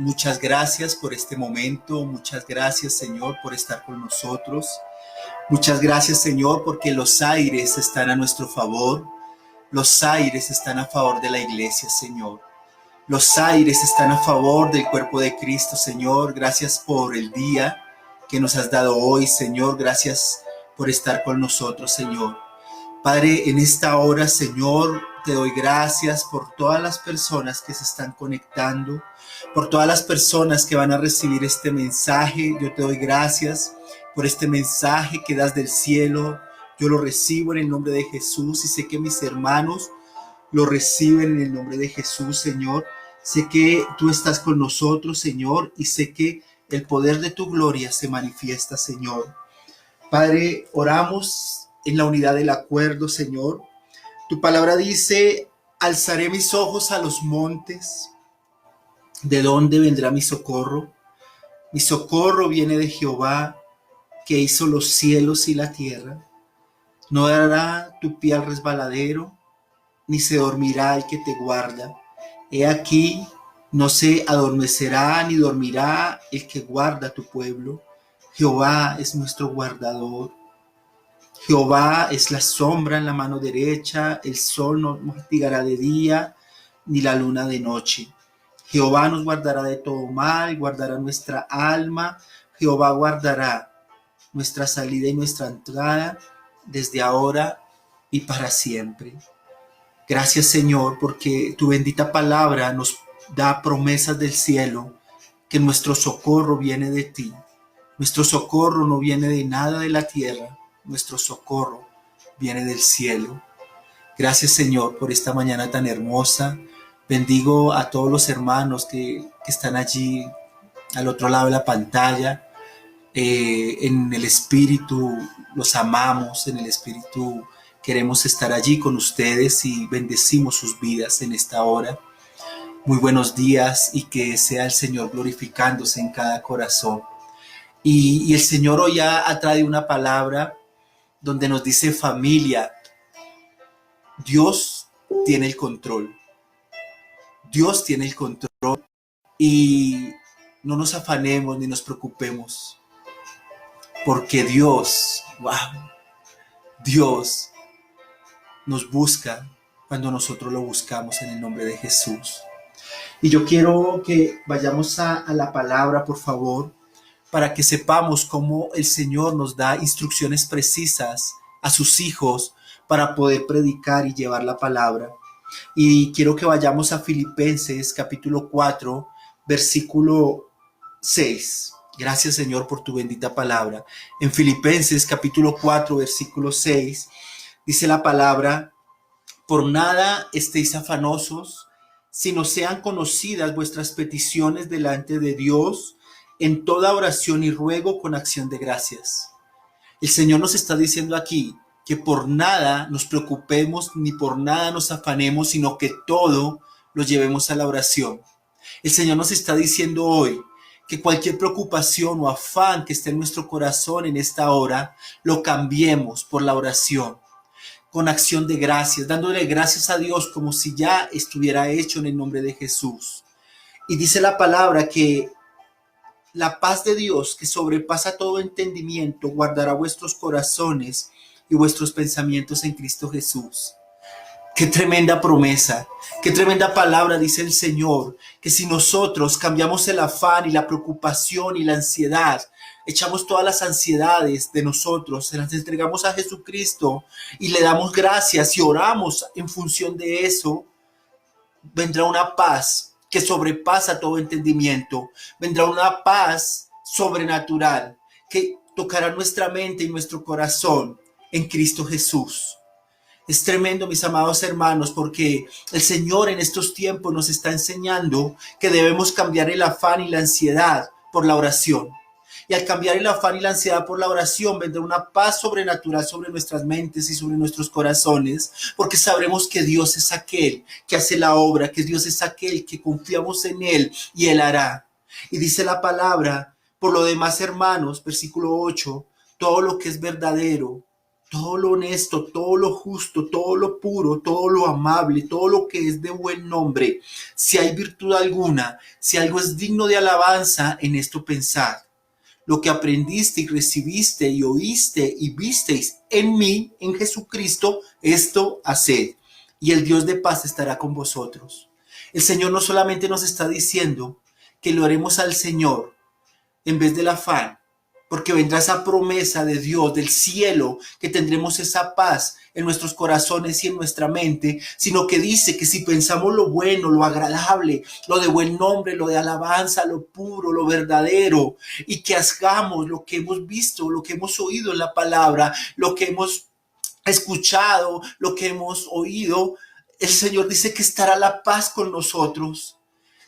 muchas gracias por este momento. Muchas gracias, Señor, por estar con nosotros. Muchas gracias, Señor, porque los aires están a nuestro favor. Los aires están a favor de la iglesia, Señor. Los aires están a favor del cuerpo de Cristo, Señor. Gracias por el día que nos has dado hoy, Señor. Gracias por estar con nosotros, Señor. Padre, en esta hora, Señor, te doy gracias por todas las personas que se están conectando, por todas las personas que van a recibir este mensaje. Yo te doy gracias por este mensaje que das del cielo. Yo lo recibo en el nombre de Jesús y sé que mis hermanos lo reciben en el nombre de Jesús, Señor. Sé que tú estás con nosotros, Señor, y sé que el poder de tu gloria se manifiesta, Señor. Padre, oramos en la unidad del acuerdo, Señor. Tu palabra dice: alzaré mis ojos a los montes. ¿De dónde vendrá mi socorro? Mi socorro viene de Jehová, que hizo los cielos y la tierra. No dará tu pie al resbaladero, ni se dormirá el que te guarda. He aquí, no se adormecerá ni dormirá el que guarda tu pueblo. Jehová es nuestro guardador. Jehová es la sombra en la mano derecha. El sol no nos castigará de día, ni la luna de noche. Jehová nos guardará de todo mal, guardará nuestra alma. Jehová guardará nuestra salida y nuestra entrada desde ahora y para siempre. Gracias, Señor, porque tu bendita palabra nos da promesas del cielo, que nuestro socorro viene de ti. Nuestro socorro no viene de nada de la tierra, nuestro socorro viene del cielo. Gracias, Señor, por esta mañana tan hermosa. Bendigo a todos los hermanos que están allí al otro lado de la pantalla. En el Espíritu los amamos, en el Espíritu queremos estar allí con ustedes y bendecimos sus vidas en esta hora. Muy buenos días y que sea el Señor glorificándose en cada corazón. Y el Señor hoy ha traído una palabra donde nos dice: familia, Dios tiene el control. Dios tiene el control y no nos afanemos ni nos preocupemos, porque Dios nos busca cuando nosotros lo buscamos en el nombre de Jesús. Y yo quiero que vayamos a la palabra, por favor, para que sepamos cómo el Señor nos da instrucciones precisas a sus hijos para poder predicar y llevar la palabra. Y quiero que vayamos a Filipenses capítulo 4, versículo 6. Gracias, Señor, por tu bendita palabra. En Filipenses capítulo 4, versículo 6, dice la palabra: por nada estéis afanosos, sino sean conocidas vuestras peticiones delante de Dios en toda oración y ruego con acción de gracias. El Señor nos está diciendo aquí que por nada nos preocupemos ni por nada nos afanemos, sino que todo lo llevemos a la oración. El Señor nos está diciendo hoy que cualquier preocupación o afán que esté en nuestro corazón en esta hora, lo cambiemos por la oración, con acción de gracias, dándole gracias a Dios como si ya estuviera hecho en el nombre de Jesús. Y dice la palabra que la paz de Dios, que sobrepasa todo entendimiento, guardará vuestros corazones y vuestros pensamientos en Cristo Jesús. Qué tremenda promesa, qué tremenda palabra dice el Señor, que si nosotros cambiamos el afán y la preocupación y la ansiedad, echamos todas las ansiedades de nosotros, se las entregamos a Jesucristo y le damos gracias y oramos en función de eso, vendrá una paz que sobrepasa todo entendimiento. Vendrá una paz sobrenatural que tocará nuestra mente y nuestro corazón en Cristo Jesús. Es tremendo, mis amados hermanos, porque el Señor en estos tiempos nos está enseñando que debemos cambiar el afán y la ansiedad por la oración. Y al cambiar el afán y la ansiedad por la oración, vendrá una paz sobrenatural sobre nuestras mentes y sobre nuestros corazones, porque sabremos que Dios es aquel que hace la obra, que Dios es aquel que confiamos en Él y Él hará. Y dice la palabra: por lo demás, hermanos, versículo 8, todo lo que es verdadero, todo lo honesto, todo lo justo, todo lo puro, todo lo amable, todo lo que es de buen nombre, si hay virtud alguna, si algo es digno de alabanza, en esto pensad. Lo que aprendiste y recibiste y oíste y visteis en mí, en Jesucristo, esto haced, y el Dios de paz estará con vosotros. El Señor no solamente nos está diciendo que lo haremos al Señor en vez del afán, porque vendrá esa promesa de Dios, del cielo, que tendremos esa paz en nuestros corazones y en nuestra mente, sino que dice que si pensamos lo bueno, lo agradable, lo de buen nombre, lo de alabanza, lo puro, lo verdadero, y que hagamos lo que hemos visto, lo que hemos oído en la palabra, lo que hemos escuchado, lo que hemos oído, el Señor dice que estará la paz con nosotros.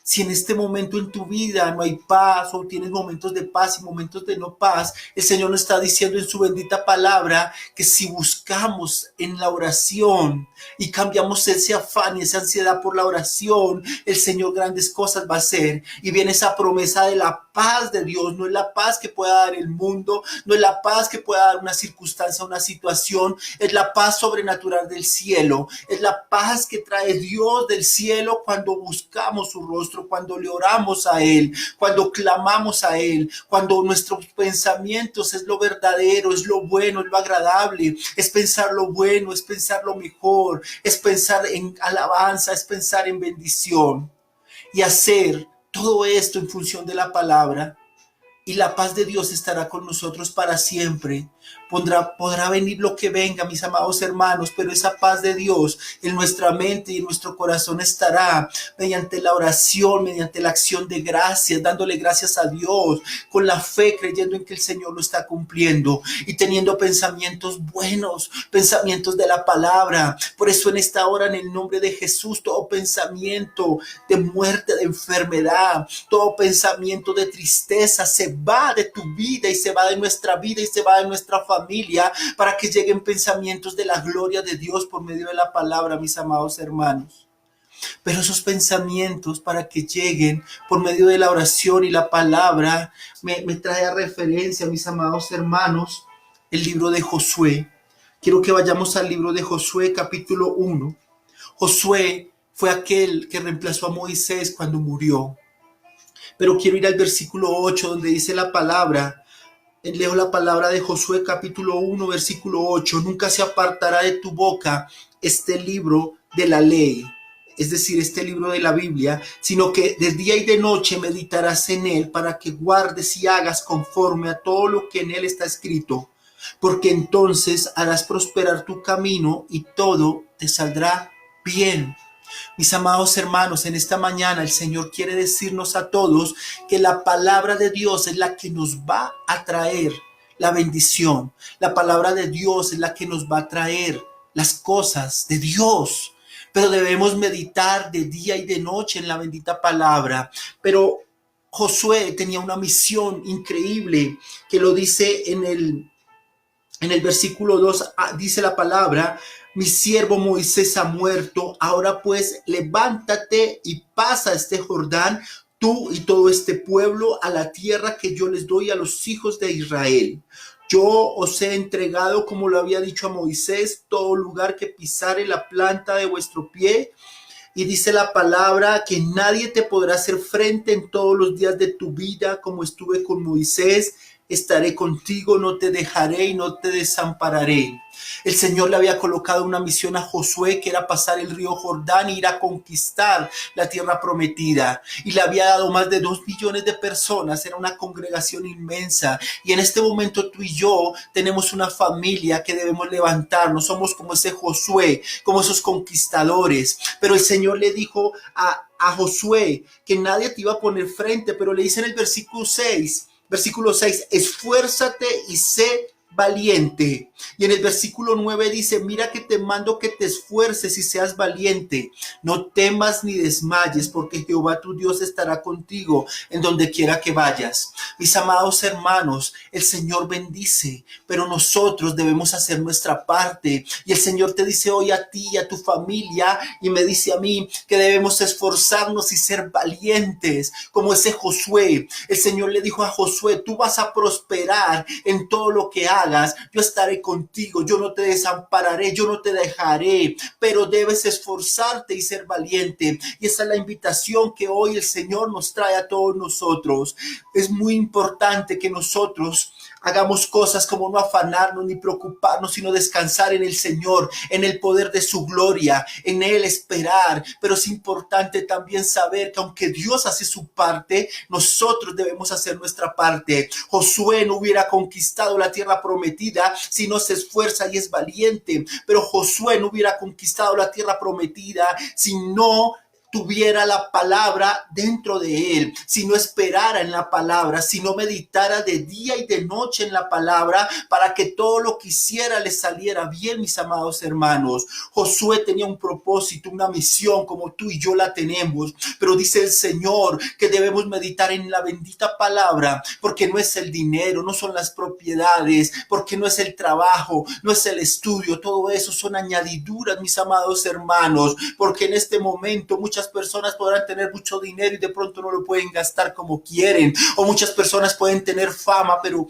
Si en este momento en tu vida no hay paz o tienes momentos de paz y momentos de no paz, el Señor nos está diciendo en su bendita palabra que si buscamos en la oración y cambiamos ese afán y esa ansiedad por la oración, el Señor grandes cosas va a hacer. Y viene esa promesa de la paz de Dios. No es la paz que pueda dar el mundo, no es la paz que pueda dar una circunstancia, una situación, es la paz sobrenatural del cielo, es la paz que trae Dios del cielo cuando buscamos su rostro, cuando le oramos a Él, cuando clamamos a Él, cuando nuestros pensamientos es lo verdadero, es lo bueno, es lo agradable, es pensar lo bueno, es pensar lo mejor, es pensar en alabanza, es pensar en bendición y hacer todo esto en función de la palabra. Y la paz de Dios estará con nosotros para siempre. Podrá venir lo que venga, mis amados hermanos, pero esa paz de Dios en nuestra mente y en nuestro corazón estará mediante la oración, mediante la acción de gracias, dándole gracias a Dios, con la fe, creyendo en que el Señor lo está cumpliendo y teniendo pensamientos buenos, pensamientos de la palabra. Por eso en esta hora, en el nombre de Jesús, todo pensamiento de muerte, de enfermedad, todo pensamiento de tristeza se va de tu vida y se va de nuestra vida y se va de nuestra familia, para que lleguen pensamientos de la gloria de Dios por medio de la palabra, mis amados hermanos. Pero esos pensamientos, para que lleguen por medio de la oración y la palabra, me trae a referencia, mis amados hermanos, el libro de Josué. Quiero que vayamos al libro de Josué, capítulo 1. Josué fue aquel que reemplazó a Moisés cuando murió. Pero quiero ir al versículo 8, donde dice la palabra. Leo la palabra de Josué capítulo 1, versículo 8. Nunca se apartará de tu boca este libro de la ley, es decir, este libro de la Biblia, sino que de día y de noche meditarás en él, para que guardes y hagas conforme a todo lo que en él está escrito, porque entonces harás prosperar tu camino y todo te saldrá bien. Mis amados hermanos, en esta mañana el Señor quiere decirnos a todos que la palabra de Dios es la que nos va a traer la bendición. La palabra de Dios es la que nos va a traer las cosas de Dios. Pero debemos meditar de día y de noche en la bendita palabra. Pero Josué tenía una misión increíble que lo dice en el versículo 2, dice la palabra: mi siervo Moisés ha muerto, ahora pues levántate y pasa este Jordán, tú y todo este pueblo, a la tierra que yo les doy a los hijos de Israel. Yo os he entregado, como lo había dicho a Moisés, todo lugar que pisare la planta de vuestro pie. Y dice la palabra que nadie te podrá hacer frente en todos los días de tu vida, como estuve con Moisés. Estaré contigo, no te dejaré y no te desampararé. El Señor le había colocado una misión a Josué, que era pasar el río Jordán e ir a conquistar la tierra prometida. Y le había dado más de 2 millones de personas, era una congregación inmensa. Y en este momento tú y yo tenemos una familia que debemos levantarnos. Somos como ese Josué, como esos conquistadores. Pero el Señor le dijo a Josué que nadie te iba a poner frente, pero le dice en el versículo 6, esfuérzate y sé valiente. Y en el versículo 9 dice: mira que te mando que te esfuerces y seas valiente, no temas ni desmayes, porque Jehová tu Dios estará contigo en donde quiera que vayas. Mis amados hermanos, el Señor bendice, pero nosotros debemos hacer nuestra parte. Y el Señor te dice hoy a ti y a tu familia, y me dice a mí, que debemos esforzarnos y ser valientes, como ese Josué. El Señor le dijo a Josué: tú vas a prosperar en todo lo que hagas. hagas, yo estaré contigo, yo no te desampararé, yo no te dejaré, pero debes esforzarte y ser valiente. Y esa es la invitación que hoy el Señor nos trae a todos nosotros. Es muy importante que nosotros hagamos cosas como no afanarnos ni preocuparnos, sino descansar en el Señor, en el poder de su gloria, en Él esperar. Pero es importante también saber que aunque Dios hace su parte, nosotros debemos hacer nuestra parte. Josué no hubiera conquistado la tierra prometida si no se esfuerza y es valiente. Pero Josué no hubiera conquistado la tierra prometida si no tuviera la palabra dentro de él, si no esperara en la palabra, si no meditara de día y de noche en la palabra para que todo lo que hiciera le saliera bien, mis amados hermanos. Josué tenía un propósito, una misión como tú y yo la tenemos, pero dice el Señor que debemos meditar en la bendita palabra, porque no es el dinero, no son las propiedades, porque no es el trabajo, no es el estudio, todo eso son añadiduras, mis amados hermanos, porque en este momento muchas personas podrán tener mucho dinero y de pronto no lo pueden gastar como quieren, o muchas personas pueden tener fama, pero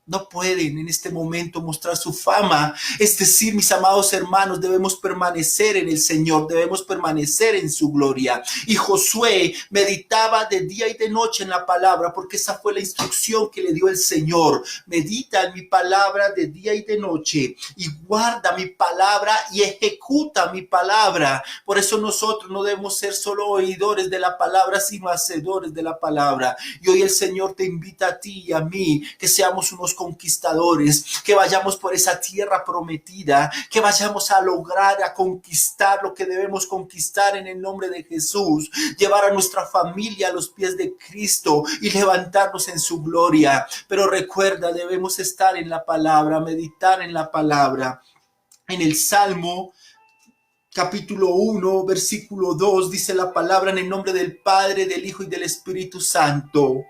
no pueden en este momento mostrar su fama. Es decir, mis amados hermanos, debemos permanecer en el Señor, debemos permanecer en su gloria. Y Josué meditaba de día y de noche en la palabra, porque esa fue la instrucción que le dio el Señor. Medita en mi palabra de día y de noche, y guarda mi palabra y ejecuta mi palabra. Por eso nosotros no debemos ser solo oidores de la palabra, sino hacedores de la palabra. Y hoy el Señor te invita a ti y a mí, que seamos unos conquistadores, que vayamos por esa tierra prometida, que vayamos a lograr, a conquistar lo que debemos conquistar en el nombre de Jesús, llevar a nuestra familia a los pies de Cristo y levantarnos en su gloria. Pero recuerda, debemos estar en la palabra, meditar en la palabra. En el Salmo capítulo 1, versículo 2, dice la palabra: en el nombre del Padre, del Hijo y del Espíritu Santo.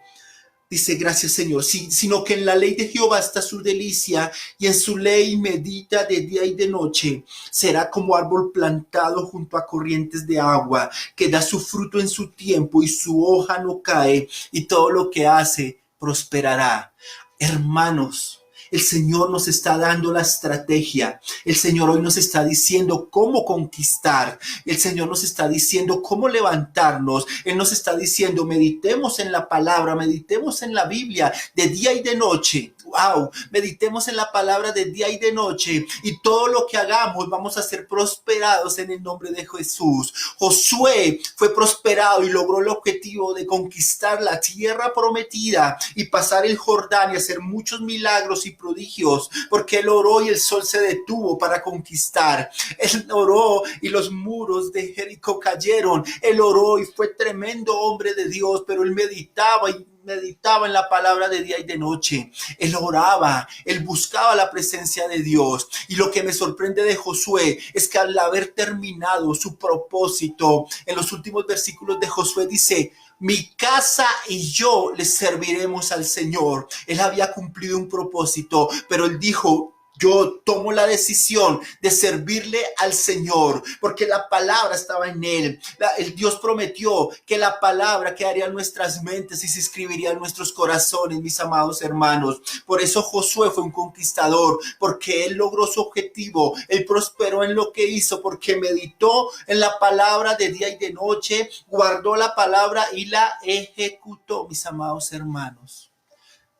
Dice, gracias Señor, sino que en la ley de Jehová está su delicia, y en su ley medita de día y de noche. Será como árbol plantado junto a corrientes de agua, que da su fruto en su tiempo y su hoja no cae, y todo lo que hace prosperará. Hermanos, el Señor nos está dando la estrategia. El Señor hoy nos está diciendo cómo conquistar. El Señor nos está diciendo cómo levantarnos. Él nos está diciendo, meditemos en la palabra, meditemos en la Biblia de día y de noche. Wow, meditemos en la palabra de día y de noche, y todo lo que hagamos vamos a ser prosperados en el nombre de Jesús. Josué fue prosperado y logró el objetivo de conquistar la tierra prometida y pasar el Jordán y hacer muchos milagros y prodigios, porque él oró y el sol se detuvo para conquistar. Él oró y los muros de Jericó cayeron. Él oró y fue tremendo hombre de Dios, pero él meditaba en la palabra de día y de noche. Él oraba, él buscaba la presencia de Dios. Y lo que me sorprende de Josué es que al haber terminado su propósito, en los últimos versículos de Josué dice: mi casa y yo le serviremos al Señor. Él había cumplido un propósito, pero él dijo: yo tomo la decisión de servirle al Señor, porque la palabra estaba en él. El Dios prometió que la palabra quedaría en nuestras mentes y se escribiría en nuestros corazones, mis amados hermanos. Por eso Josué fue un conquistador, porque él logró su objetivo. Él prosperó en lo que hizo, porque meditó en la palabra de día y de noche, guardó la palabra y la ejecutó, mis amados hermanos.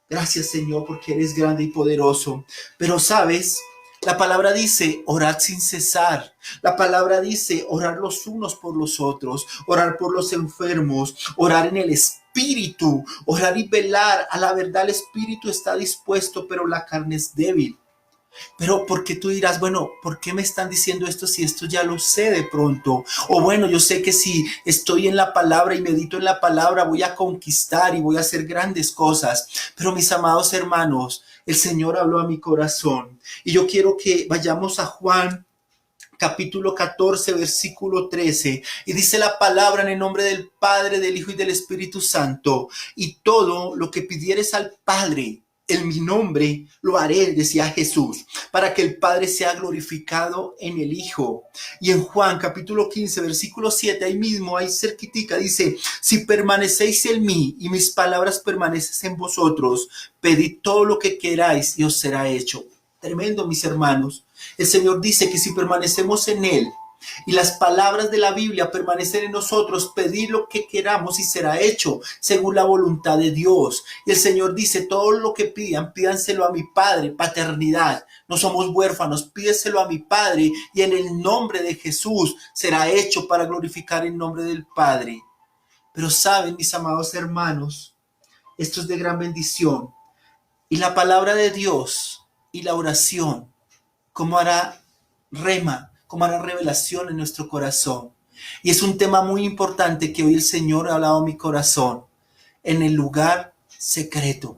Gracias, Señor, porque eres grande y poderoso. Pero, ¿sabes? La palabra dice orar sin cesar. La palabra dice orar los unos por los otros, orar por los enfermos, orar en el espíritu, orar y velar. A la verdad, el espíritu está dispuesto, pero la carne es débil. Pero porque tú dirás, bueno, ¿por qué me están diciendo esto si esto ya lo sé de pronto? O bueno, yo sé que si estoy en la palabra y medito en la palabra voy a conquistar y voy a hacer grandes cosas. Pero mis amados hermanos, el Señor habló a mi corazón y yo quiero que vayamos a Juan capítulo 14, versículo 13, y dice la palabra: en el nombre del Padre, del Hijo y del Espíritu Santo, y todo lo que pidieres al Padre en mi nombre lo haré, decía Jesús, para que el Padre sea glorificado en el Hijo. Y en Juan capítulo 15, versículo 7, ahí mismo, ahí cerquitica, dice: si permanecéis en mí y mis palabras permanecen en vosotros, pedid todo lo que queráis y os será hecho. Tremendo, mis hermanos. El Señor dice que si permanecemos en Él y las palabras de la Biblia permanecen en nosotros, pedir lo que queramos y será hecho según la voluntad de Dios. Y el Señor dice: todo lo que pidan, pídanselo a mi Padre. Paternidad, no somos huérfanos, pídeselo a mi Padre y en el nombre de Jesús será hecho, para glorificar el nombre del Padre. Pero saben, mis amados hermanos, esto es de gran bendición. Y la palabra de Dios y la oración, ¿cómo hará rema? ¿Cómo hará revelación en nuestro corazón? Y es un tema muy importante que hoy el Señor ha hablado a mi corazón. En el lugar secreto.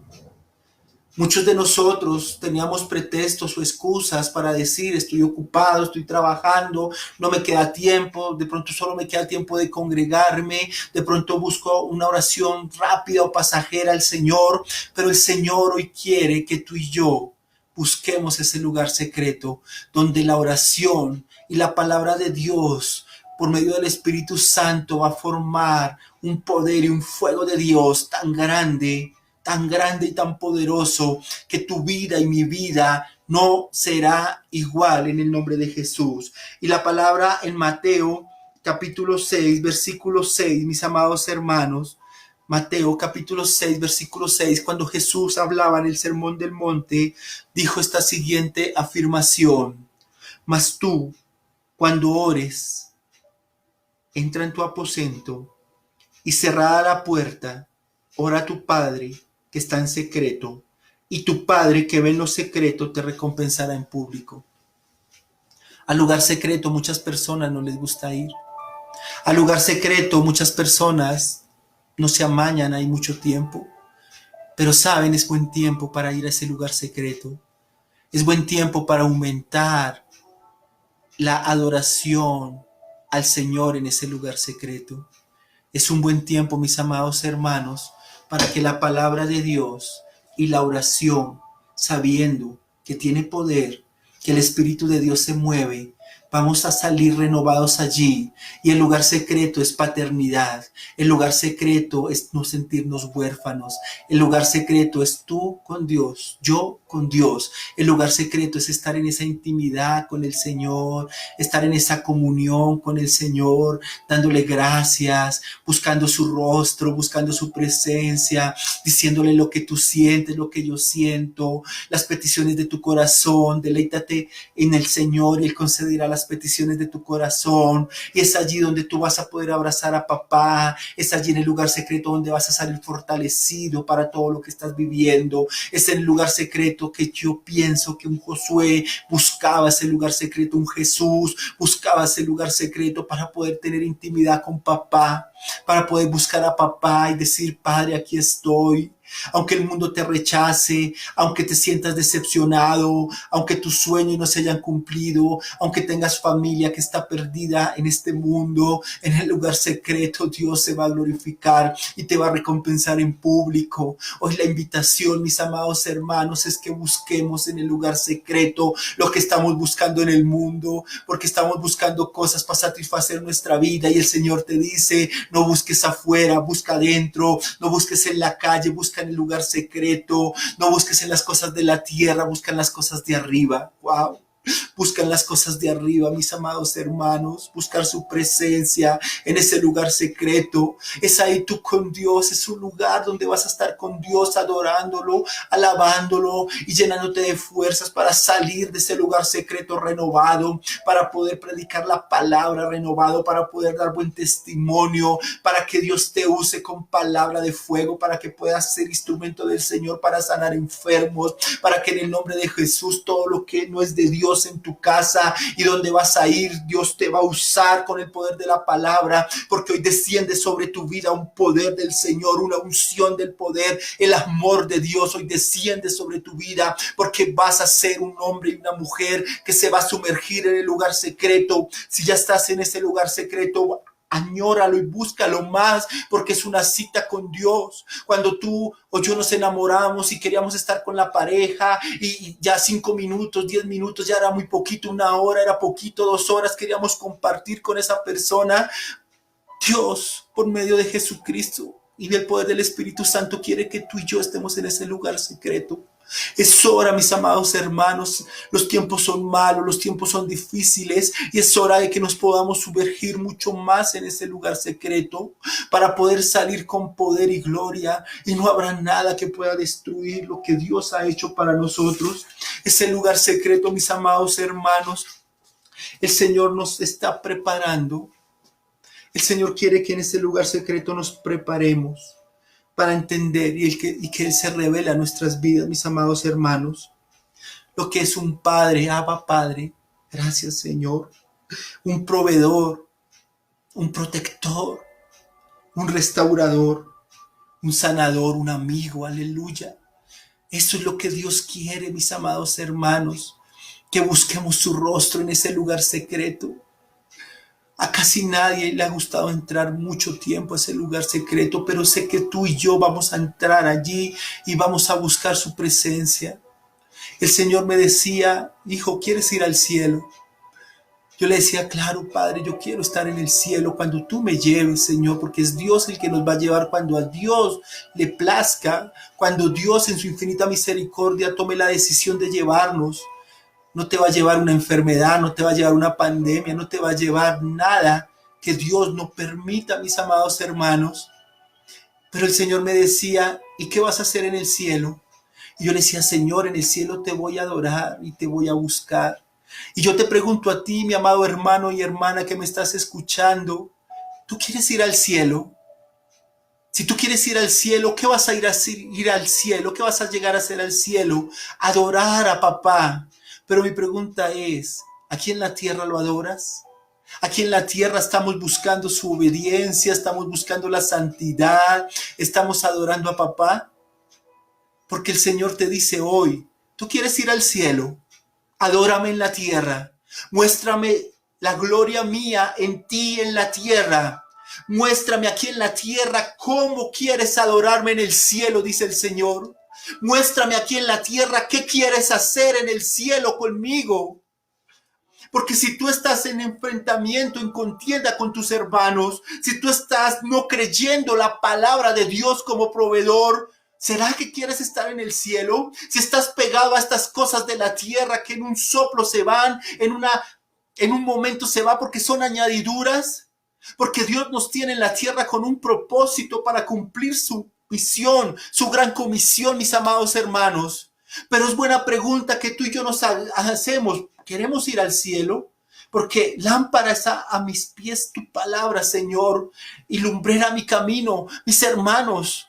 Muchos de nosotros teníamos pretextos o excusas para decir: estoy ocupado, estoy trabajando, no me queda tiempo, de pronto solo me queda tiempo de congregarme, de pronto busco una oración rápida o pasajera al Señor. Pero el Señor hoy quiere que tú y yo busquemos ese lugar secreto donde la oración y la palabra de Dios por medio del Espíritu Santo va a formar un poder y un fuego de Dios tan grande y tan poderoso, que tu vida y mi vida no será igual, en el nombre de Jesús. Y la palabra en Mateo capítulo 6, versículo 6, mis amados hermanos, Mateo capítulo 6, versículo 6, cuando Jesús hablaba en el Sermón del Monte, dijo esta siguiente afirmación: mas tú, cuando ores, entra en tu aposento y cerrada la puerta, ora a tu Padre que está en secreto, y tu Padre que ve en lo secreto te recompensará en público. Al lugar secreto muchas personas no les gusta ir. Al lugar secreto muchas personas no se amañan ahí mucho tiempo. Pero saben, es buen tiempo para ir a ese lugar secreto. Es buen tiempo para aumentar la adoración al Señor en ese lugar secreto. Es un buen tiempo, mis amados hermanos, para que la palabra de Dios y la oración, sabiendo que tiene poder, que el Espíritu de Dios se mueve, vamos a salir renovados allí. Y el lugar secreto es paternidad. El lugar secreto es no sentirnos huérfanos. El lugar secreto es tú con Dios, yo con Dios. El lugar secreto es estar en esa intimidad con el Señor, estar en esa comunión con el Señor, dándole gracias, buscando su rostro, buscando su presencia, diciéndole lo que tú sientes, lo que yo siento, las peticiones de tu corazón. Deleítate en el Señor y Él concederá las peticiones de tu corazón. Y es allí donde tú vas a poder abrazar a papá. Es allí en el lugar secreto donde vas a salir fortalecido para todo lo que estás viviendo. Es en el lugar secreto que yo pienso que un Josué buscaba ese lugar secreto, un Jesús buscaba ese lugar secreto para poder tener intimidad con papá, para poder buscar a papá y decir: Padre, aquí estoy. Aunque el mundo te rechace, aunque te sientas decepcionado, aunque tus sueños no se hayan cumplido, aunque tengas familia que está perdida en este mundo, en el lugar secreto Dios se va a glorificar y te va a recompensar en público. Hoy la invitación, mis amados hermanos, es que busquemos en el lugar secreto lo que estamos buscando en el mundo, porque estamos buscando cosas para satisfacer nuestra vida, y el Señor te dice: no busques afuera, busca adentro, no busques en la calle, busca en el lugar secreto, no busques en las cosas de la tierra, busca en las cosas de arriba. Wow. Buscan las cosas de arriba, mis amados hermanos, buscar su presencia en ese lugar secreto. Es ahí tú con Dios, es un lugar donde vas a estar con Dios, adorándolo, alabándolo y llenándote de fuerzas para salir de ese lugar secreto renovado, para poder predicar la palabra renovado, para poder dar buen testimonio, para que Dios te use con palabra de fuego, para que puedas ser instrumento del Señor para sanar enfermos, para que en el nombre de Jesús todo lo que no es de Dios en tu casa y donde vas a ir, Dios te va a usar con el poder de la palabra, porque hoy desciende sobre tu vida un poder del Señor, una unción del poder, el amor de Dios hoy desciende sobre tu vida, porque vas a ser un hombre y una mujer que se va a sumergir en el lugar secreto. Si ya estás en ese lugar secreto, añóralo y búscalo más, porque es una cita con Dios. Cuando tú o yo nos enamoramos y queríamos estar con la pareja y ya 5 minutos, 10 minutos, ya era muy poquito, 1 hora era poquito, 2 horas queríamos compartir con esa persona. Dios, por medio de Jesucristo y del poder del Espíritu Santo, quiere que tú y yo estemos en ese lugar secreto. Es hora, mis amados hermanos, los tiempos son malos, los tiempos son difíciles y es hora de que nos podamos sumergir mucho más en ese lugar secreto para poder salir con poder y gloria, y no habrá nada que pueda destruir lo que Dios ha hecho para nosotros. Ese lugar secreto, mis amados hermanos, el Señor nos está preparando. El Señor quiere que en ese lugar secreto nos preparemos para entender y que Él se revele a nuestras vidas, mis amados hermanos. Lo que es un padre, Abba Padre, gracias Señor. Un proveedor, un protector, un restaurador, un sanador, un amigo, aleluya. Eso es lo que Dios quiere, mis amados hermanos. Que busquemos su rostro en ese lugar secreto. A casi nadie le ha gustado entrar mucho tiempo a ese lugar secreto, pero sé que tú y yo vamos a entrar allí y vamos a buscar su presencia. El Señor me decía, hijo, ¿quieres ir al cielo? Yo le decía, claro, Padre, yo quiero estar en el cielo cuando tú me lleves, Señor, porque es Dios el que nos va a llevar cuando a Dios le plazca, cuando Dios en su infinita misericordia tome la decisión de llevarnos. No te va a llevar una enfermedad, no te va a llevar una pandemia, no te va a llevar nada que Dios no permita, mis amados hermanos. Pero el Señor me decía, ¿y qué vas a hacer en el cielo? Y yo le decía, Señor, en el cielo te voy a adorar y te voy a buscar. Y yo te pregunto a ti, mi amado hermano y hermana que me estás escuchando, ¿tú quieres ir al cielo? Si tú quieres ir al cielo, ¿qué vas a ir al cielo? ¿Qué vas a llegar a hacer al cielo? Adorar a papá. Pero mi pregunta es, ¿aquí en la tierra lo adoras? Aquí en la tierra estamos buscando su obediencia, estamos buscando la santidad, estamos adorando a papá. Porque el Señor te dice hoy, ¿tú quieres ir al cielo? Adórame en la tierra. Muéstrame la gloria mía en ti en la tierra. Muéstrame aquí en la tierra cómo quieres adorarme en el cielo, dice el Señor. Muéstrame aquí en la tierra qué quieres hacer en el cielo conmigo. Porque si tú estás en enfrentamiento, en contienda con tus hermanos, si tú estás no creyendo la palabra de Dios como proveedor, ¿será que quieres estar en el cielo? Si estás pegado a estas cosas de la tierra que en un soplo se van, en un momento se va porque son añadiduras, porque Dios nos tiene en la tierra con un propósito para cumplir su misión, su gran comisión, mis amados hermanos. Pero es buena pregunta que tú y yo nos hacemos. ¿Queremos ir al cielo? Porque lámpara es a mis pies tu palabra, Señor, y lumbrera mi camino. Mis hermanos,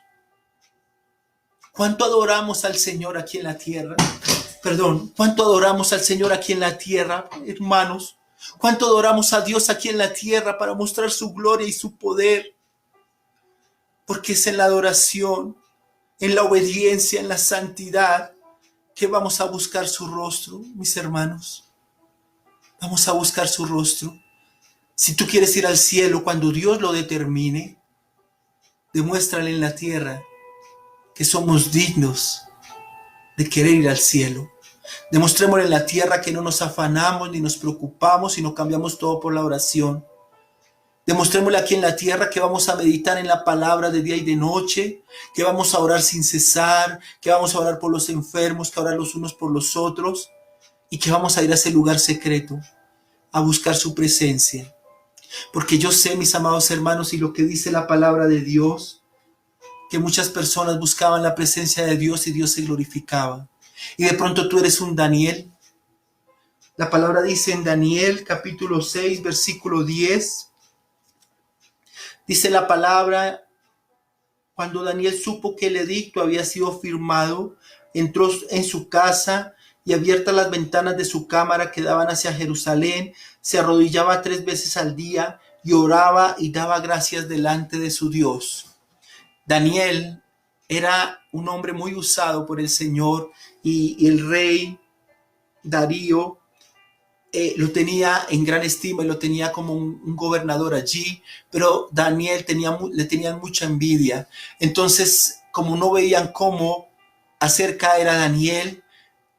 ¿cuánto adoramos al Señor aquí en la tierra? ¿Cuánto adoramos al Señor aquí en la tierra, hermanos? ¿Cuánto adoramos a Dios aquí en la tierra para mostrar su gloria y su poder? Porque es en la adoración, en la obediencia, en la santidad, que vamos a buscar su rostro, mis hermanos. Vamos a buscar su rostro. Si tú quieres ir al cielo cuando Dios lo determine, demuéstrale en la tierra que somos dignos de querer ir al cielo. Demostrémosle en la tierra que no nos afanamos ni nos preocupamos, sino cambiamos todo por la oración. Demostrémosle aquí en la tierra que vamos a meditar en la palabra de día y de noche, que vamos a orar sin cesar, que vamos a orar por los enfermos, que orar los unos por los otros, y que vamos a ir a ese lugar secreto a buscar su presencia. Porque yo sé, mis amados hermanos, y lo que dice la palabra de Dios, que muchas personas buscaban la presencia de Dios y Dios se glorificaba. Y de pronto tú eres un Daniel. La palabra dice en Daniel capítulo 6, versículo 10, dice la palabra, cuando Daniel supo que el edicto había sido firmado, entró en su casa y abiertas las ventanas de su cámara que daban hacia Jerusalén, se arrodillaba 3 veces al día y oraba y daba gracias delante de su Dios. Daniel era un hombre muy usado por el Señor y el rey Darío lo tenía en gran estima y lo tenía como un gobernador allí, pero Daniel le tenían mucha envidia. Entonces, como no veían cómo hacer caer a Daniel,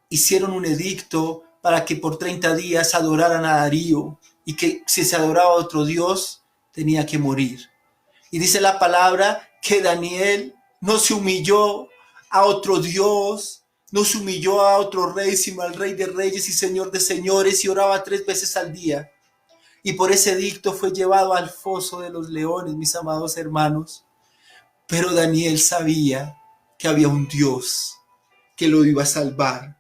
hicieron un edicto para que por 30 días adoraran a Darío y que si se adoraba a otro Dios, tenía que morir. Y dice la palabra que Daniel no se humilló a otro Dios, no se humilló a otro rey, sino al Rey de Reyes y Señor de Señores, y oraba 3 veces al día. Y por ese edicto fue llevado al foso de los leones, mis amados hermanos. Pero Daniel sabía que había un Dios que lo iba a salvar.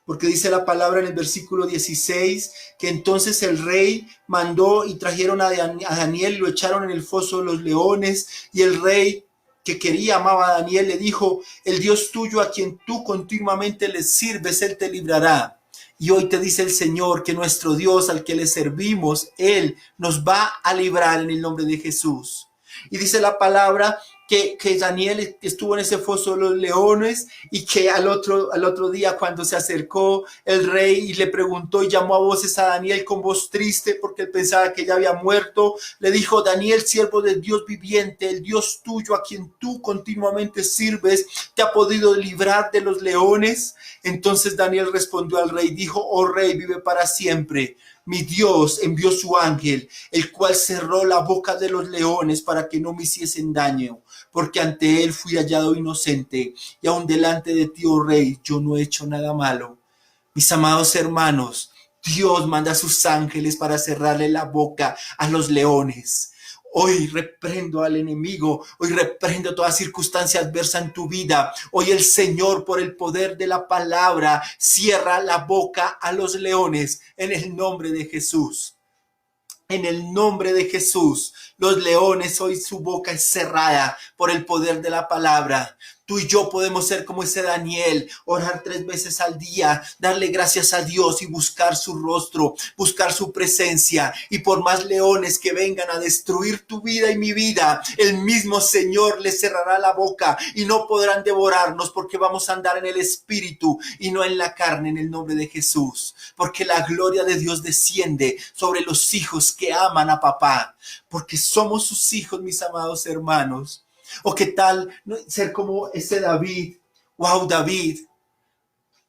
Porque dice la palabra en el versículo 16 que entonces el rey mandó y trajeron a Daniel y lo echaron en el foso de los leones, y el rey, que quería, amaba a Daniel, le dijo: el Dios tuyo a quien tú continuamente le sirves, él te librará. Y hoy te dice el Señor que nuestro Dios al que le servimos, él nos va a librar en el nombre de Jesús. Y dice la palabra que Daniel estuvo en ese foso de los leones, y que al otro día, cuando se acercó el rey y le preguntó y llamó a voces a Daniel con voz triste porque él pensaba que ya había muerto, le dijo: Daniel, siervo del Dios viviente, el Dios tuyo a quien tú continuamente sirves, ¿te ha podido librar de los leones? Entonces Daniel respondió al rey, dijo: oh rey, vive para siempre. Mi Dios envió su ángel, el cual cerró la boca de los leones para que no me hiciesen daño, porque ante él fui hallado inocente, y aun delante de ti, oh rey, yo no he hecho nada malo. Mis amados hermanos, Dios manda a sus ángeles para cerrarle la boca a los leones. Hoy reprendo al enemigo, hoy reprendo toda circunstancia adversa en tu vida. Hoy el Señor, por el poder de la palabra, cierra la boca a los leones en el nombre de Jesús. En el nombre de Jesús, los leones, hoy su boca es cerrada por el poder de la palabra. Tú y yo podemos ser como ese Daniel, orar 3 veces al día, darle gracias a Dios y buscar su rostro, buscar su presencia. Y por más leones que vengan a destruir tu vida y mi vida, el mismo Señor les cerrará la boca y no podrán devorarnos, porque vamos a andar en el Espíritu y no en la carne, en el nombre de Jesús. Porque la gloria de Dios desciende sobre los hijos que aman a papá, porque somos sus hijos, mis amados hermanos. ¿O qué tal ser como ese David? ¡Wow, David!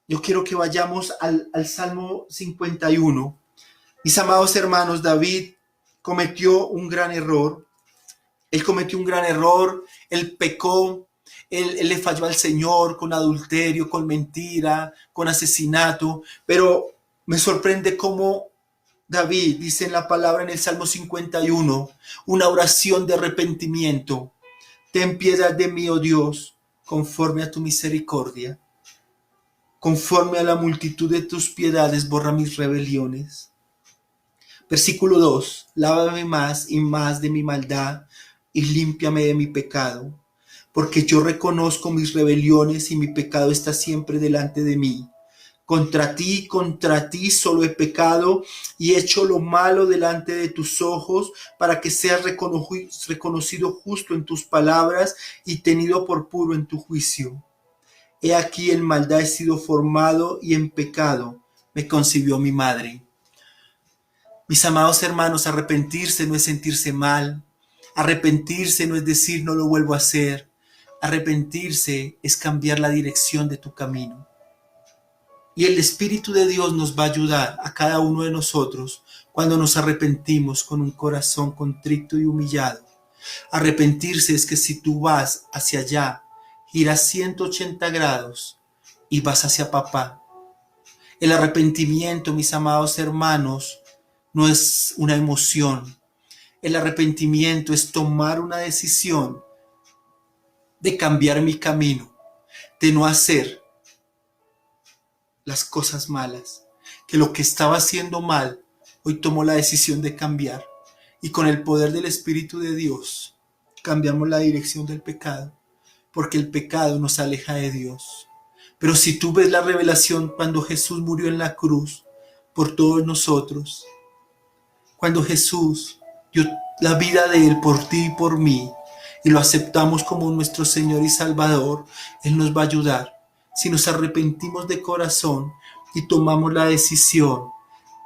Yo quiero que vayamos al Salmo 51. Mis amados hermanos, David cometió un gran error. Él cometió un gran error, él pecó, él le falló al Señor con adulterio, con mentira, con asesinato. Pero me sorprende cómo David dice en la palabra en el Salmo 51, una oración de arrepentimiento. Ten piedad de mí, oh Dios, conforme a tu misericordia. Conforme a la multitud de tus piedades, borra mis rebeliones. Versículo 2. Lávame más y más de mi maldad y límpiame de mi pecado, porque yo reconozco mis rebeliones y mi pecado está siempre delante de mí. Contra ti solo he pecado y hecho lo malo delante de tus ojos, para que seas reconocido justo en tus palabras y tenido por puro en tu juicio. He aquí en maldad he sido formado y en pecado me concibió mi madre. Mis amados hermanos, arrepentirse no es sentirse mal. Arrepentirse no es decir no lo vuelvo a hacer. Arrepentirse es cambiar la dirección de tu camino. Y el Espíritu de Dios nos va a ayudar a cada uno de nosotros cuando nos arrepentimos con un corazón contrito y humillado. Arrepentirse es que si tú vas hacia allá, giras 180 grados y vas hacia papá. El arrepentimiento, mis amados hermanos, no es una emoción. El arrepentimiento es tomar una decisión de cambiar mi camino, de no hacer las cosas malas, que lo que estaba haciendo mal, hoy tomo la decisión de cambiar, y con el poder del Espíritu de Dios, cambiamos la dirección del pecado, porque el pecado nos aleja de Dios. Pero si tú ves la revelación cuando Jesús murió en la cruz por todos nosotros, cuando Jesús dio la vida de Él por ti y por mí, y lo aceptamos como nuestro Señor y Salvador, Él nos va a ayudar. Si nos arrepentimos de corazón y tomamos la decisión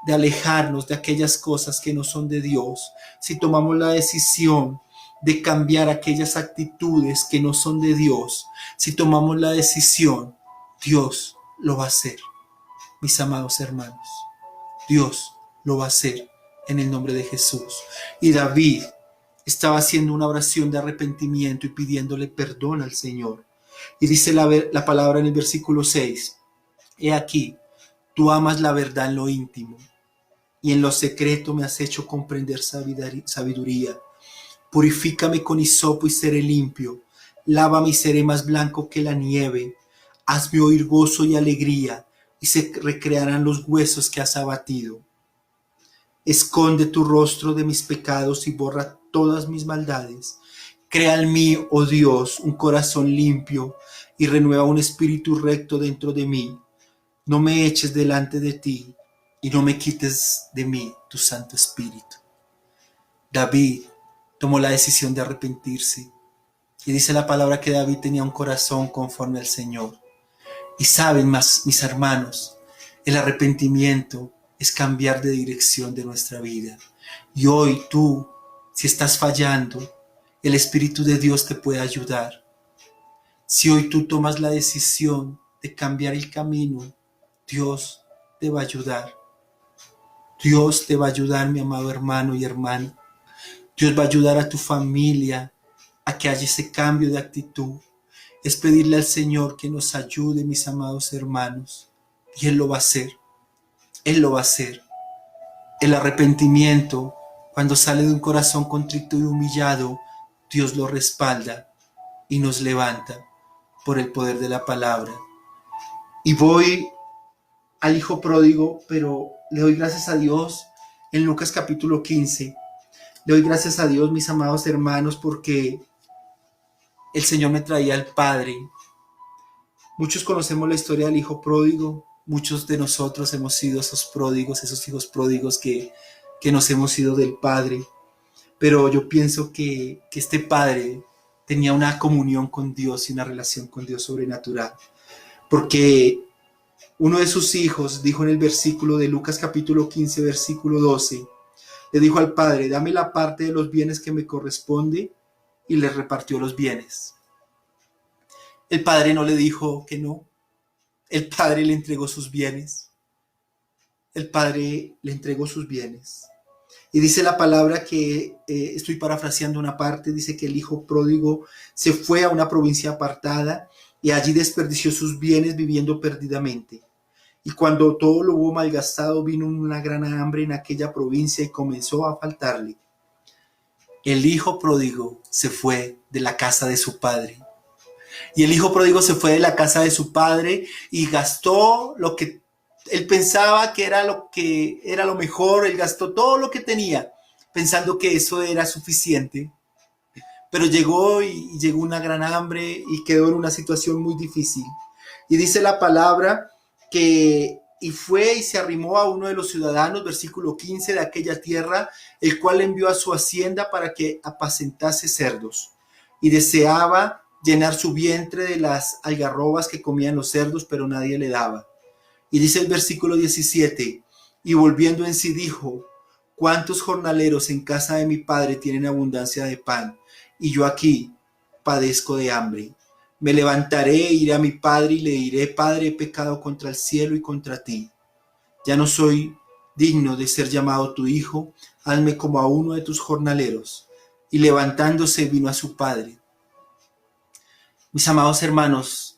de alejarnos de aquellas cosas que no son de Dios, si tomamos la decisión de cambiar aquellas actitudes que no son de Dios, si tomamos la decisión, Dios lo va a hacer, mis amados hermanos. Dios lo va a hacer en el nombre de Jesús. Y David estaba haciendo una oración de arrepentimiento y pidiéndole perdón al Señor. Y dice la palabra en el versículo 6, he aquí, tú amas la verdad en lo íntimo, y en lo secreto me has hecho comprender sabiduría. Purifícame con hisopo y seré limpio, lávame y seré más blanco que la nieve. Hazme oír gozo y alegría, y se recrearán los huesos que has abatido. Esconde tu rostro de mis pecados y borra todas mis maldades. Crea en mí, oh Dios, un corazón limpio y renueva un espíritu recto dentro de mí. No me eches delante de ti y no me quites de mí tu Santo Espíritu. David tomó la decisión de arrepentirse. Y dice la palabra que David tenía un corazón conforme al Señor. Y saben más, mis hermanos, el arrepentimiento es cambiar de dirección de nuestra vida. Y hoy tú, si estás fallando, el Espíritu de Dios te puede ayudar. Si hoy tú tomas la decisión de cambiar el camino, Dios te va a ayudar. Dios te va a ayudar, mi amado hermano y hermana. Dios va a ayudar a tu familia a que haya ese cambio de actitud. Es pedirle al Señor que nos ayude, mis amados hermanos. Y Él lo va a hacer. Él lo va a hacer. El arrepentimiento, cuando sale de un corazón contrito y humillado, Dios lo respalda y nos levanta por el poder de la palabra. Y voy al hijo pródigo, pero le doy gracias a Dios en Lucas capítulo 15. Le doy gracias a Dios, mis amados hermanos, porque el Señor me traía al Padre. Muchos conocemos la historia del hijo pródigo. Muchos de nosotros hemos sido esos pródigos, esos hijos pródigos que nos hemos ido del Padre. Pero yo pienso que este Padre tenía una comunión con Dios y una relación con Dios sobrenatural. Porque uno de sus hijos dijo en el versículo de Lucas capítulo 15, versículo 12, le dijo al Padre, dame la parte de los bienes que me corresponde, y le repartió los bienes. El Padre no le dijo que no. El Padre le entregó sus bienes. El Padre le entregó sus bienes. Y dice la palabra que, estoy parafraseando una parte, dice que el hijo pródigo se fue a una provincia apartada y allí desperdició sus bienes viviendo perdidamente. Y cuando todo lo hubo malgastado, vino una gran hambre en aquella provincia y comenzó a faltarle. El hijo pródigo se fue de la casa de su padre. Y el hijo pródigo se fue de la casa de su padre y gastó lo que él pensaba que era lo mejor. Él gastó todo lo que tenía, pensando que eso era suficiente. Pero llegó una gran hambre y quedó en una situación muy difícil. Y dice la palabra que y fue y se arrimó a uno de los ciudadanos, versículo 15, de aquella tierra, el cual envió a su hacienda para que apacentase cerdos. Y deseaba llenar su vientre de las algarrobas que comían los cerdos, pero nadie le daba. Y dice el versículo 17, y volviendo en sí dijo, ¿cuántos jornaleros en casa de mi padre tienen abundancia de pan? Y yo aquí padezco de hambre. Me levantaré e iré a mi padre y le diré, Padre, he pecado contra el cielo y contra ti. Ya no soy digno de ser llamado tu hijo, hazme como a uno de tus jornaleros. Y levantándose vino a su padre. Mis amados hermanos,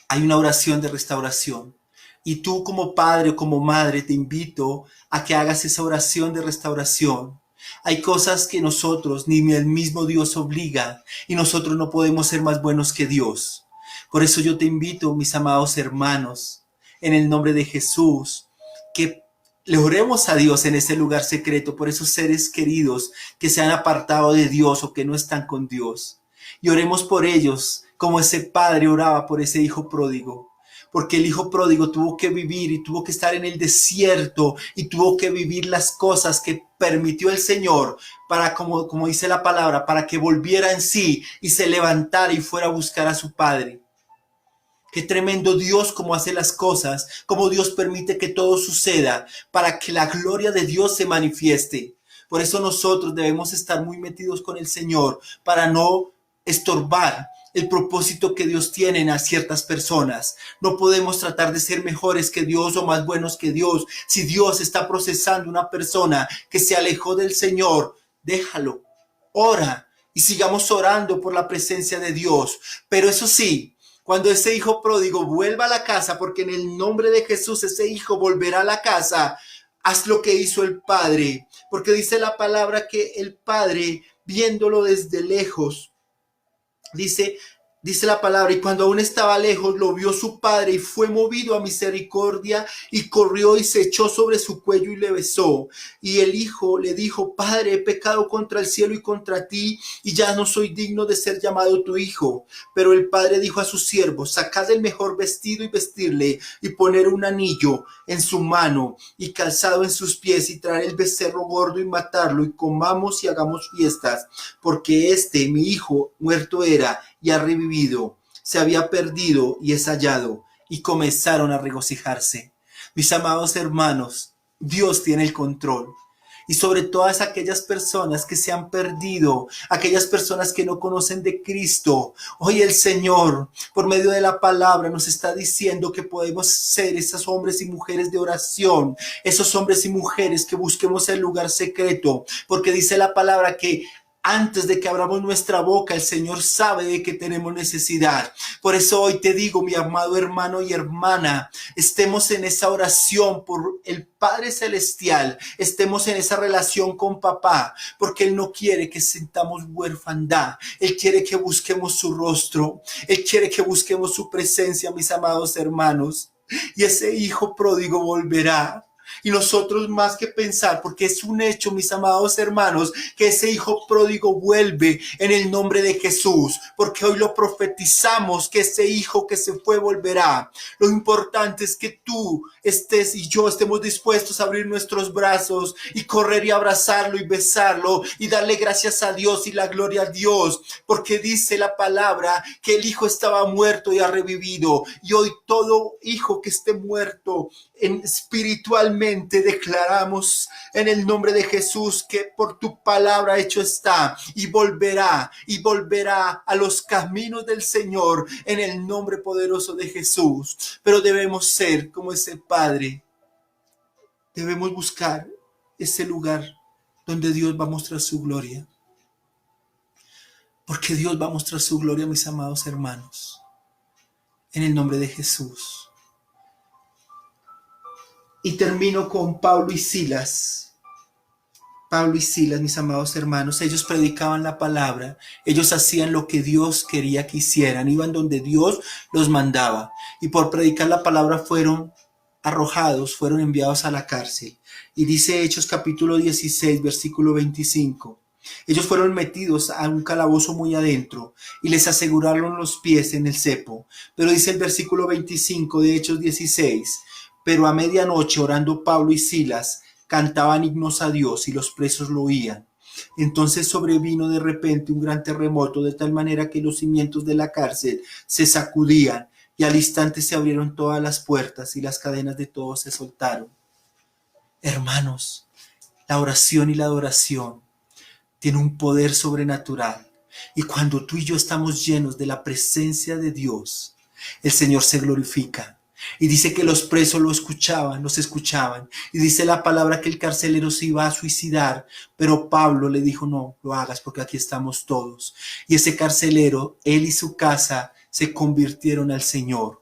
hay una oración de restauración. Y tú como padre o como madre te invito a que hagas esa oración de restauración. Hay cosas que nosotros, ni el mismo Dios obliga, y nosotros no podemos ser más buenos que Dios. Por eso yo te invito, mis amados hermanos, en el nombre de Jesús, que le oremos a Dios en ese lugar secreto por esos seres queridos que se han apartado de Dios o que no están con Dios. Y oremos por ellos como ese padre oraba por ese hijo pródigo. Porque el hijo pródigo tuvo que vivir y tuvo que estar en el desierto y tuvo que vivir las cosas que permitió el Señor para, como dice la palabra, para que volviera en sí y se levantara y fuera a buscar a su padre. Qué tremendo Dios cómo hace las cosas, cómo Dios permite que todo suceda para que la gloria de Dios se manifieste. Por eso nosotros debemos estar muy metidos con el Señor para no estorbar el propósito que Dios tiene a ciertas personas. No podemos tratar de ser mejores que Dios o más buenos que Dios. Si Dios está procesando una persona que se alejó del Señor, déjalo, ora y sigamos orando por la presencia de Dios. Pero eso sí, cuando ese hijo pródigo vuelva a la casa, porque en el nombre de Jesús ese hijo volverá a la casa, haz lo que hizo el padre, porque dice la palabra que el padre, viéndolo desde lejos, Dice la palabra, y cuando aún estaba lejos, lo vio su padre y fue movido a misericordia y corrió y se echó sobre su cuello y le besó. Y el hijo le dijo, Padre, he pecado contra el cielo y contra ti, y ya no soy digno de ser llamado tu hijo. Pero el padre dijo a sus siervos, sacad el mejor vestido y vestirle, y poner un anillo en su mano y calzado en sus pies, y traer el becerro gordo y matarlo, y comamos y hagamos fiestas, porque mi hijo, muerto era y ha revivido, se había perdido y es hallado. Y comenzaron a regocijarse. Mis amados hermanos, Dios tiene el control. Y sobre todas aquellas personas que se han perdido, aquellas personas que no conocen de Cristo, hoy el Señor, por medio de la palabra, nos está diciendo que podemos ser esos hombres y mujeres de oración, esos hombres y mujeres que busquemos el lugar secreto, porque dice la palabra que antes de que abramos nuestra boca, el Señor sabe de que tenemos necesidad. Por eso hoy te digo, mi amado hermano y hermana, estemos en esa oración por el Padre Celestial, estemos en esa relación con papá, porque Él no quiere que sintamos huérfandad, Él quiere que busquemos su rostro, Él quiere que busquemos su presencia, mis amados hermanos, y ese hijo pródigo volverá. Y nosotros más que pensar, porque es un hecho, mis amados hermanos, que ese hijo pródigo vuelve en el nombre de Jesús, porque hoy lo profetizamos que ese hijo que se fue volverá. Lo importante es que tú estés y yo estemos dispuestos a abrir nuestros brazos y correr y abrazarlo y besarlo y darle gracias a Dios y la gloria a Dios, porque dice la palabra que el hijo estaba muerto y ha revivido, y hoy todo hijo que esté muerto espiritualmente declaramos en el nombre de Jesús que por tu palabra hecho está, y volverá a los caminos del Señor en el nombre poderoso de Jesús. Pero debemos ser como ese Padre, debemos buscar ese lugar donde Dios va a mostrar su gloria, porque Dios va a mostrar su gloria, mis amados hermanos, en el nombre de Jesús. Y termino con Pablo y Silas. Pablo y Silas, mis amados hermanos, ellos predicaban la palabra, ellos hacían lo que Dios quería que hicieran, iban donde Dios los mandaba. Y por predicar la palabra fueron arrojados, fueron enviados a la cárcel. Y dice Hechos capítulo 16, versículo 25. Ellos fueron metidos a un calabozo muy adentro y les aseguraron los pies en el cepo. Pero dice el versículo 25 de Hechos 16, pero a medianoche, orando Pablo y Silas, cantaban himnos a Dios y los presos lo oían. Entonces sobrevino de repente un gran terremoto, de tal manera que los cimientos de la cárcel se sacudían, y al instante se abrieron todas las puertas y las cadenas de todos se soltaron. Hermanos, la oración y la adoración tiene un poder sobrenatural, y cuando tú y yo estamos llenos de la presencia de Dios, el Señor se glorifica. Y dice que los presos los escuchaban. Y dice la palabra que el carcelero se iba a suicidar, pero Pablo le dijo, no lo hagas porque aquí estamos todos. Y ese carcelero, él y su casa, se convirtieron al Señor.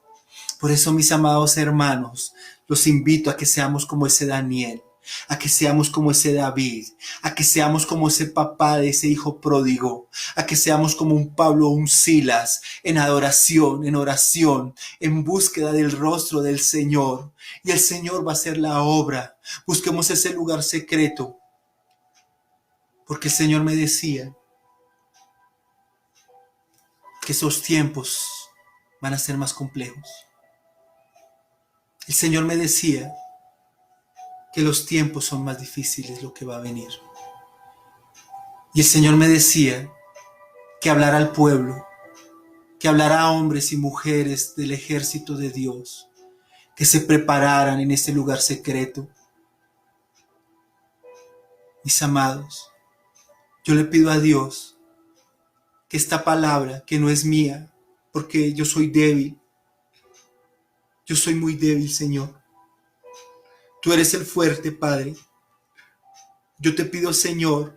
Por eso, mis amados hermanos, los invito a que seamos como ese Daniel, a que seamos como ese David, a que seamos como ese papá de ese hijo pródigo, a que seamos como un Pablo o un Silas, en adoración, en oración, en búsqueda del rostro del Señor. Y el Señor va a hacer la obra. Busquemos ese lugar secreto, porque el Señor me decía que esos tiempos van a ser más complejos. El Señor me decía que los tiempos son más difíciles lo que va a venir. Y el Señor me decía que hablar al pueblo que hablará a hombres y mujeres del ejército de Dios, que se prepararan en este lugar secreto. Mis amados, yo le pido a Dios que esta palabra, que no es mía, porque yo soy débil, yo soy muy débil, Señor. Tú eres el fuerte, Padre. Yo te pido, Señor,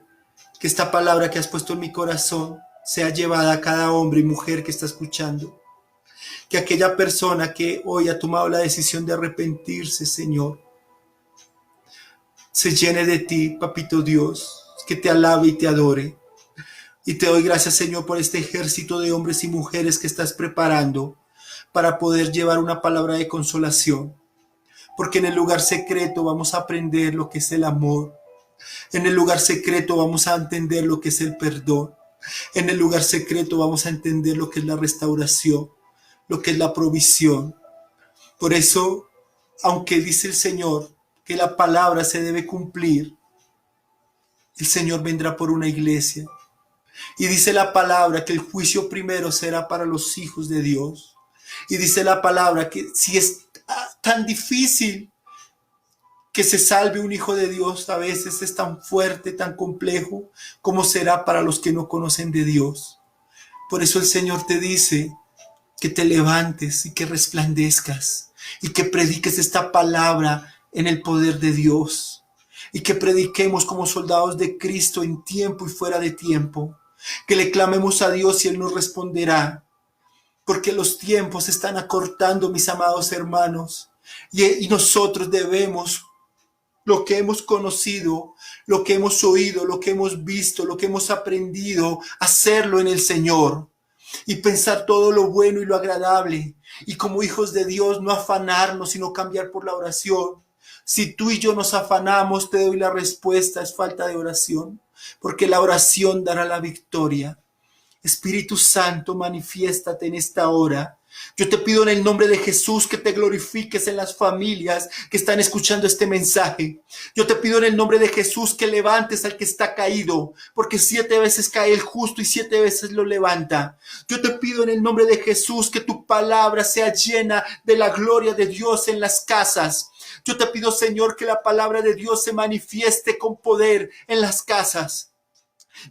que esta palabra que has puesto en mi corazón sea llevada a cada hombre y mujer que está escuchando. Que aquella persona que hoy ha tomado la decisión de arrepentirse, Señor, se llene de ti, Papito Dios, que te alabe y te adore. Y te doy gracias, Señor, por este ejército de hombres y mujeres que estás preparando para poder llevar una palabra de consolación. Porque en el lugar secreto vamos a aprender lo que es el amor. En el lugar secreto vamos a entender lo que es el perdón. En el lugar secreto vamos a entender lo que es la restauración, lo que es la provisión. Por eso, aunque dice el Señor que la palabra se debe cumplir, el Señor vendrá por una iglesia. Y dice la palabra que el juicio primero será para los hijos de Dios. Y dice la palabra que si es tan difícil que se salve un hijo de Dios, a veces es tan fuerte, tan complejo, como será para los que no conocen de Dios. Por eso el Señor te dice que te levantes y que resplandezcas y que prediques esta palabra en el poder de Dios y que prediquemos como soldados de Cristo en tiempo y fuera de tiempo, que le clamemos a Dios y Él nos responderá, porque los tiempos se están acortando, mis amados hermanos, y nosotros debemos lo que hemos conocido, lo que hemos oído, lo que hemos visto, lo que hemos aprendido, hacerlo en el Señor y pensar todo lo bueno y lo agradable. Y como hijos de Dios, no afanarnos, sino cambiar por la oración. Si tú y yo nos afanamos, te doy la respuesta, es falta de oración, porque la oración dará la victoria. Espíritu Santo, manifiéstate en esta hora. Yo te pido en el nombre de Jesús que te glorifiques en las familias que están escuchando este mensaje. Yo te pido en el nombre de Jesús que levantes al que está caído, porque 7 veces cae el justo y 7 veces lo levanta. Yo te pido en el nombre de Jesús que tu palabra sea llena de la gloria de Dios en las casas. Yo te pido, Señor, que la palabra de Dios se manifieste con poder en las casas.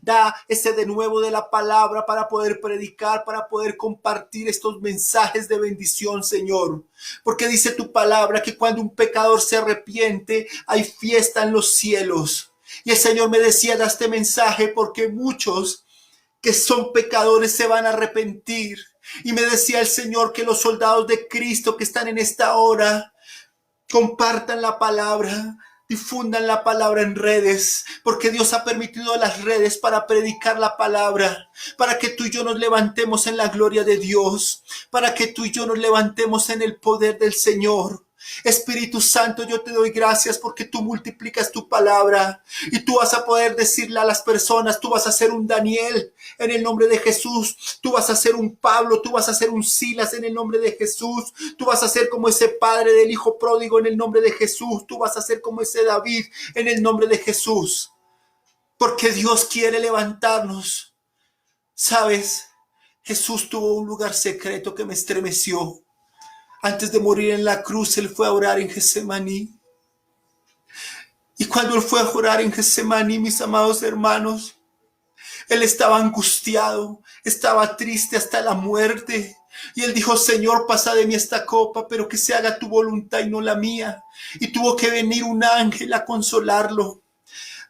Da ese de nuevo de la palabra para poder predicar, para poder compartir estos mensajes de bendición, Señor. Porque dice tu palabra que cuando un pecador se arrepiente, hay fiesta en los cielos. Y el Señor me decía, da este mensaje porque muchos que son pecadores se van a arrepentir. Y me decía el Señor que los soldados de Cristo que están en esta hora compartan la palabra, difundan la palabra en redes, porque Dios ha permitido las redes para predicar la palabra, para que tú y yo nos levantemos en la gloria de Dios, para que tú y yo nos levantemos en el poder del Señor. Espíritu Santo, yo te doy gracias porque tú multiplicas tu palabra y tú vas a poder decirle a las personas, tú vas a ser un Daniel en el nombre de Jesús, tú vas a ser un Pablo, tú vas a ser un Silas en el nombre de Jesús, tú vas a ser como ese padre del hijo pródigo en el nombre de Jesús, tú vas a ser como ese David en el nombre de Jesús, porque Dios quiere levantarnos. ¿Sabes? Jesús tuvo un lugar secreto que me estremeció. Antes de morir en la cruz, Él fue a orar en Getsemaní. Y cuando Él fue a orar en Getsemaní, mis amados hermanos, Él estaba angustiado, estaba triste hasta la muerte. Y Él dijo, Señor, pasa de mí esta copa, pero que se haga tu voluntad y no la mía. Y tuvo que venir un ángel a consolarlo.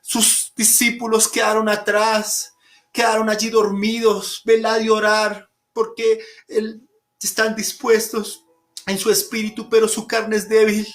Sus discípulos quedaron atrás, quedaron allí dormidos, velad y orar, porque están dispuestos en su espíritu, pero su carne es débil.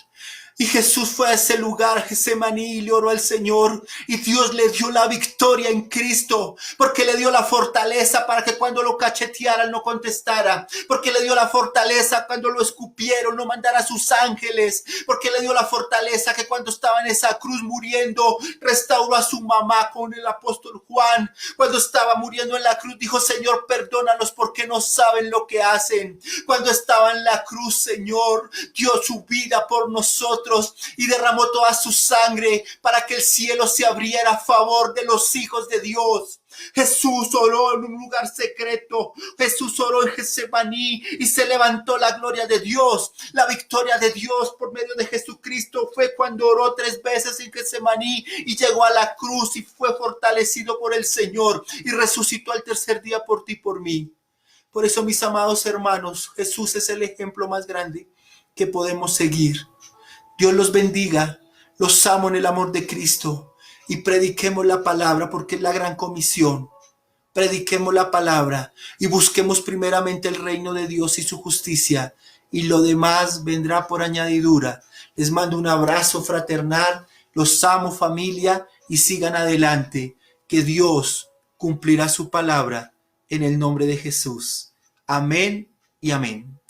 Y Jesús fue a ese lugar, Getsemaní, y le oró al Señor. Y Dios le dio la victoria en Cristo. Porque le dio la fortaleza para que cuando lo cachetearan no contestara. Porque le dio la fortaleza cuando lo escupieron no mandara a sus ángeles. Porque le dio la fortaleza que cuando estaba en esa cruz muriendo, restauró a su mamá con el apóstol Juan. Cuando estaba muriendo en la cruz, dijo, Señor, perdónalos porque no saben lo que hacen. Cuando estaba en la cruz, Señor, dio su vida por nosotros. nosotros y derramó toda su sangre para que el cielo se abriera a favor de los hijos de Dios. Jesús oró en un lugar secreto. Jesús oró en Getsemaní y se levantó la gloria de Dios. La victoria de Dios por medio de Jesucristo fue cuando oró 3 veces en Getsemaní y llegó a la cruz y fue fortalecido por el Señor y resucitó al tercer día por ti y por mí. Por eso, mis amados hermanos, Jesús es el ejemplo más grande que podemos seguir. Dios los bendiga. Los amo en el amor de Cristo. Y prediquemos la palabra porque es la gran comisión. Prediquemos la palabra y busquemos primeramente el reino de Dios y su justicia, y lo demás vendrá por añadidura. Les mando un abrazo fraternal, los amo, familia, y sigan adelante, que Dios cumplirá su palabra en el nombre de Jesús. Amén y amén.